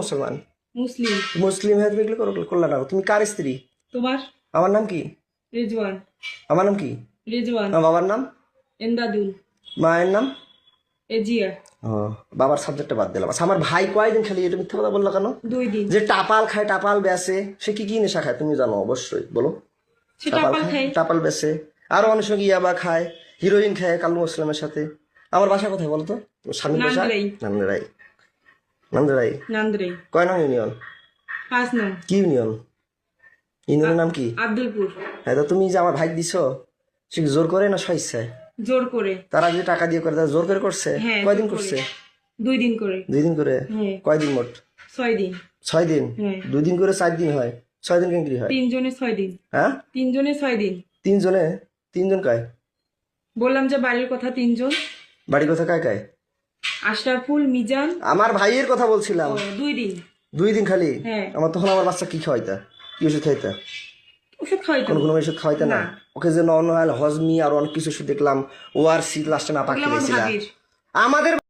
মুসলমান মুসলিম। মুসলিম হয়ে তুমি এগুলো করলা না। তুমি কার স্ত্রী? তোমার? আমার নাম কি? রিজওয়ান। আমার নাম কি? রিজওয়ান। আমার বাবার নাম? এমদাদুল। মায়ের নাম? এজিয়া। ও, বাবার সাবজেক্টটা বাদ দিলাম। আচ্ছা, আমার ভাই কয়দিন খালি এটা মিথ্যা কথা বললো কেন? 2 দিন। যে টাপাল খায়, টাপাল বেচে, সে কি কি নেশা খায় তুমি জানো অবশ্যই, বলো। সে টাপাল টাপাল খায়, খায়। টাপাল বেচে, আরো অনেক সময় ইয়াবা খায়, হিরোইন খায় কালু ইসলামের সাথে। আমার বাসা কোথায় বলো তো? স্বামীর বাসা নান্দ্রাই। নান্দ্রাই। নান্দ্রাই নান্দ্রাই। কয় নং ইউনিয়ন? 5 নং। কি ইউনিয়ন? ইউনিয়নের নাম কি? আব্দুলপুর। হ্যাঁ, তো তুমি যে আমার ভাই দিছো, সে কি জোর করে না স্বেচ্ছায়? জোর করে। তারা যে টাকা দিয়ে করে, তারা জোর করে করছে? হ্যাঁ, কয়দিন জোর করে। করছে? 2 দিন করে। 2 দিন করে? হ্যাঁ। কয়দিন মোট? 6 দিন। 6 দিন? হ্যাঁ। 2 দিন করে 4 দিন হয়, 6 দিন কেঙ্কি হয়? 3 জনে 6 দিন। হ্যাঁ, 3 জনে 6 দিন। 3 জনে? 3 জন কায়? বললাম যে বাড়ির কথা 3 জন। বাড়ি কথা কায় কায়? আশরাফুল, মিজান। আমার ভাইয়ের কথা বলছিলাম। 2 দিন। 2 দিন খালি? হ্যাঁ। আমার তখন আমার বাচ্চা কি খাওয়াইতা? কি ওষুধ খাইতা? ওষুধ খাওয়াইতো। কোনো ওষুধ খাওয়াইতা না? না। ওকে যে নর্মাল হজমি আর অনেক কিছু ওষুধ দেখলাম, ও আর সি লাস্টে না ওগুলো পাকিয়ে আমার গেছিলা। ভাবির। আমাদের